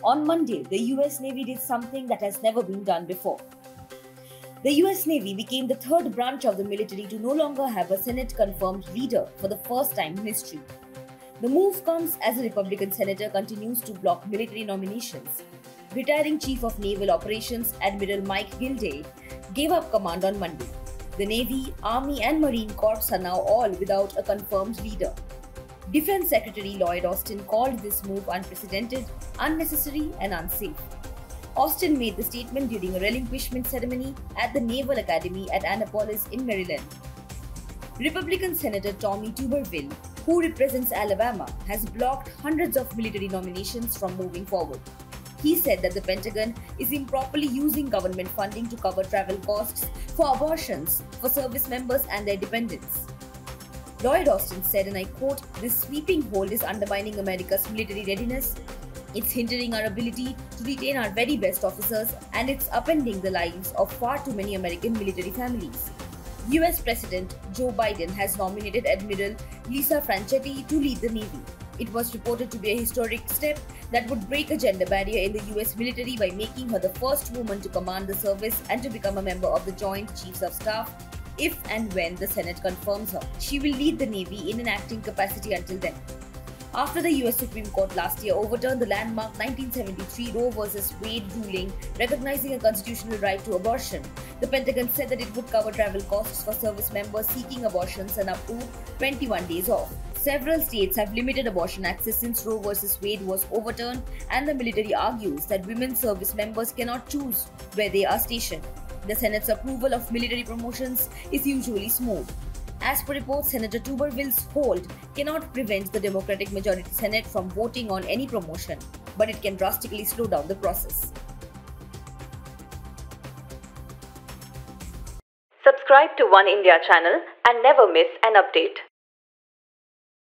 On Monday, the US Navy did something that has never been done before. The US Navy became the third branch of the military to no longer have a Senate-confirmed leader for the first time in history. The move comes as a Republican senator continues to block military nominations. Retiring Chief of Naval Operations Admiral Mike Gilday gave up command on Monday. The Navy, Army and Marine Corps are now all without a confirmed leader. Defense Secretary Lloyd Austin called this move unprecedented, unnecessary and unsafe. Austin made the statement during a relinquishment ceremony at the Naval Academy at Annapolis in Maryland. Republican Senator Tommy Tuberville, who represents Alabama, has blocked hundreds of military nominations from moving forward. He said that the Pentagon is improperly using government funding to cover travel costs for abortions for service members and their dependents. Lloyd Austin said, and I quote, "This sweeping hold is undermining America's military readiness. It's hindering our ability to retain our very best officers, and it's upending the lives of far too many American military families." US President Joe Biden has nominated Admiral Lisa Franchetti to lead the Navy. It was reported to be a historic step that would break a gender barrier in the US military by making her the first woman to command the service and to become a member of the Joint Chiefs of Staff if and when the Senate confirms her. She will lead the Navy in an acting capacity until then. After the US Supreme Court last year overturned the landmark 1973 Roe v. Wade ruling recognizing a constitutional right to abortion, the Pentagon said that it would cover travel costs for service members seeking abortions and up to 21 days off. Several states have limited abortion access since Roe v. Wade was overturned, and the military argues that women service members cannot choose where they are stationed. The Senate's approval of military promotions is usually smooth. As per reports, Senator Tuberville's hold cannot prevent the Democratic majority Senate from voting on any promotion, but it can drastically slow down the process. Subscribe to One India channel and never miss an update.